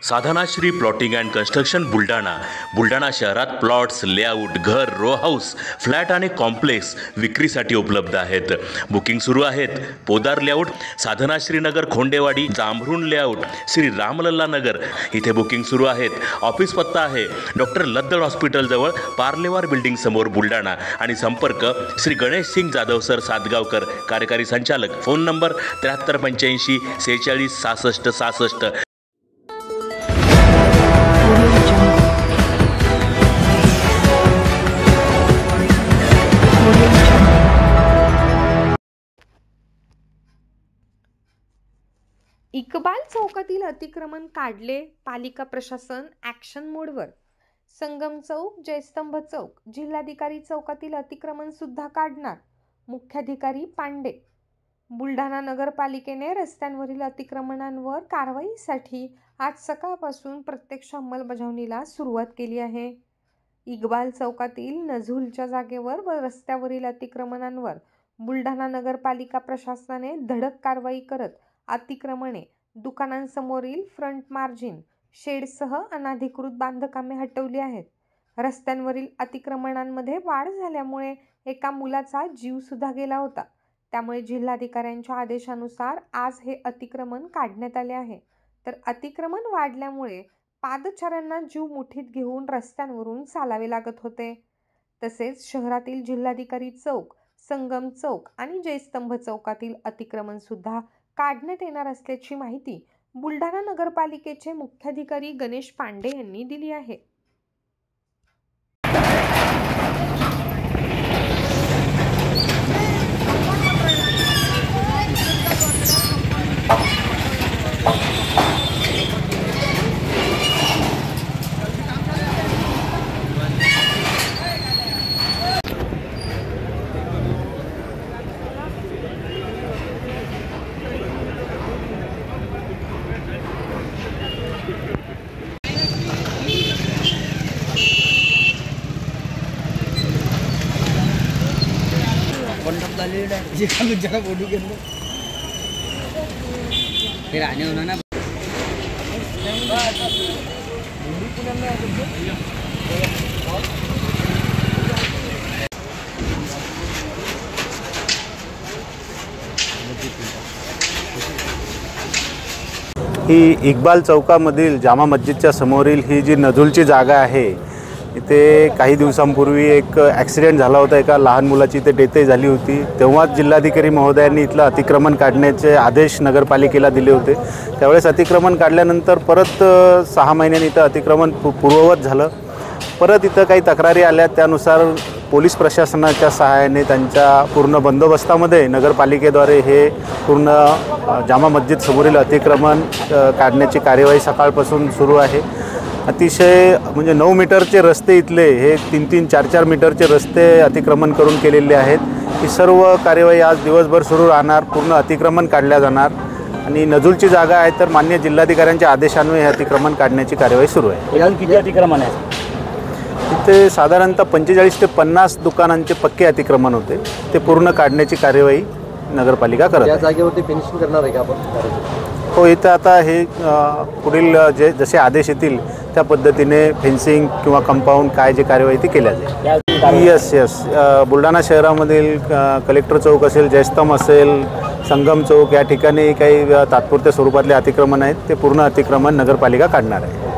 Sadhanashri plotting and construction Buldhana शहरात plots, layout, घर, row house, flat आणि कॉम्प्लेक्स विक्रीसाठी उपलब्ध आहेत. बुकिंग सुरू आहेत. पोदार लेआउट, साधनाश्री नगर, खोंडेवाडी, जांभरुण लेआउट, श्री रामलल्ला नगर इथे बुकिंग सुरू आहेत. ऑफिस पत्ता आहे डॉक्टर लद्दड हॉस्पिटल जवळ, पार्लेवार बिल्डिंग समोर, बुलढाणा. आणि संपर्क श्री गणेश सिंग जाधव सर सातगावकर, कार्यकारी संचालक. Phone number 7385 46 66 66. इक्बाल चौकातील अतिक्रमण काढले, पालिका प्रशासन ॲक्शन मोडवर. संगम चौक, जयस्तंभ चौक, जिल्हाधिकारी चौकातील अतिक्रमण सुद्धा काढणार, मुख्याधिकारी पांडे. बुलढाणा नगरपालिकेने रस्त्यांवरील अतिक्रमणांवर कारवाईसाठी आज सकाळपासून प्रत्यक्ष अंमलबजावणीला सुरुवात केली आहे. इक्बाल चौकातील नझुलच्या जागेवर व रस्त्यावरील अतिक्रमणांवर बुलढाणा नगरपालिका प्रशासनाने धडक कारवाई करत अतिक्रमणे, दुकानांसमोरील फ्रंट मार्जिन, शेडसह अनधिकृत बांधकामे हटवली आहेत. रस्त्यांवरील अतिक्रमणांमध्ये वाढ झाल्यामुळे एका मुलाचा जीव सुद्धा गेला होता. त्यामुळे जिल्हाधिकाऱ्यांच्या आदेशानुसार आज हे अतिक्रमण काढण्यात आले आहे. तर अतिक्रमण वाढल्यामुळे पादचाऱ्यांना जीव मुठीत घेऊन रस्त्यांवरून चालावे लागत होते. तसेच शहरातील जिल्हाधिकारी चौक, संगम चौक आणि जयस्तंभ चौकातील अतिक्रमण सुद्धा काढण्यात येणार असल्याची माहिती बुलढाणा नगरपालिकेचे मुख्याधिकारी गणेश पांडे यांनी दिली आहे. जगह बोलू के अंदर फिर आने होना ना. ही इक्बाल चौकामधील जामा मस्जिदच्या समोरील ही जी नझुलची जागा आहे, इथे काही दिवसांपूर्वी एक ॲक्सिडेंट झाला होता. एका लहान मुलाची इथे डेथही झाली होती. तेव्हाच जिल्हाधिकारी महोदयांनी इथलं अतिक्रमण काढण्याचे आदेश नगरपालिकेला दिले होते. त्यावेळेस अतिक्रमण काढल्यानंतर परत 6 महिन्यांनी इथं अतिक्रमण पूर्ववत झालं. परत इथं काही तक्रारी आल्या. त्यानुसार पोलीस प्रशासनाच्या सहाय्याने त्यांच्या पूर्ण बंदोबस्तामध्ये नगरपालिकेद्वारे हे पूर्ण जामा मस्जिद समोरील अतिक्रमण काढण्याची कार्यवाही सकाळपासून सुरू आहे. अतिशय म्हणजे 9 मीटरचे रस्ते इथले हे 3-3, 4-4 मीटरचे रस्ते अतिक्रमण करून केलेले आहेत. ही सर्व कार्यवाही आज दिवसभर सुरू राहणार. पूर्ण अतिक्रमण काढल्या जाणार आणि नझुलची जागा आहे तर मान्य जिल्हाधिकाऱ्यांच्या आदेशान्वये हे अतिक्रमण काढण्याची कार्यवाही सुरू आहे. किती अतिक्रमण आहे? इथे साधारणतः 45 ते 50 दुकानांचे पक्के अतिक्रमण होते. ते पूर्ण काढण्याची कार्यवाही नगरपालिका करत आहे. या जागेवरती फिनिशिंग करणार आहे का आपण? हो, इथं आता हे पुढील जसे आदेश येतील त्या पद्धतीने फेन्सिंग किंवा कंपाऊंड काय जे कार्यवाही ती केल्या जाईल. यस बुलढाणा शहरामधील कलेक्टर चौक असेल, जयस्तंभ असेल, संगम चौक या ठिकाणी काही तात्पुरत्या स्वरूपातले अतिक्रमण आहेत. ते पूर्ण अतिक्रमण नगरपालिका काढणार आहे.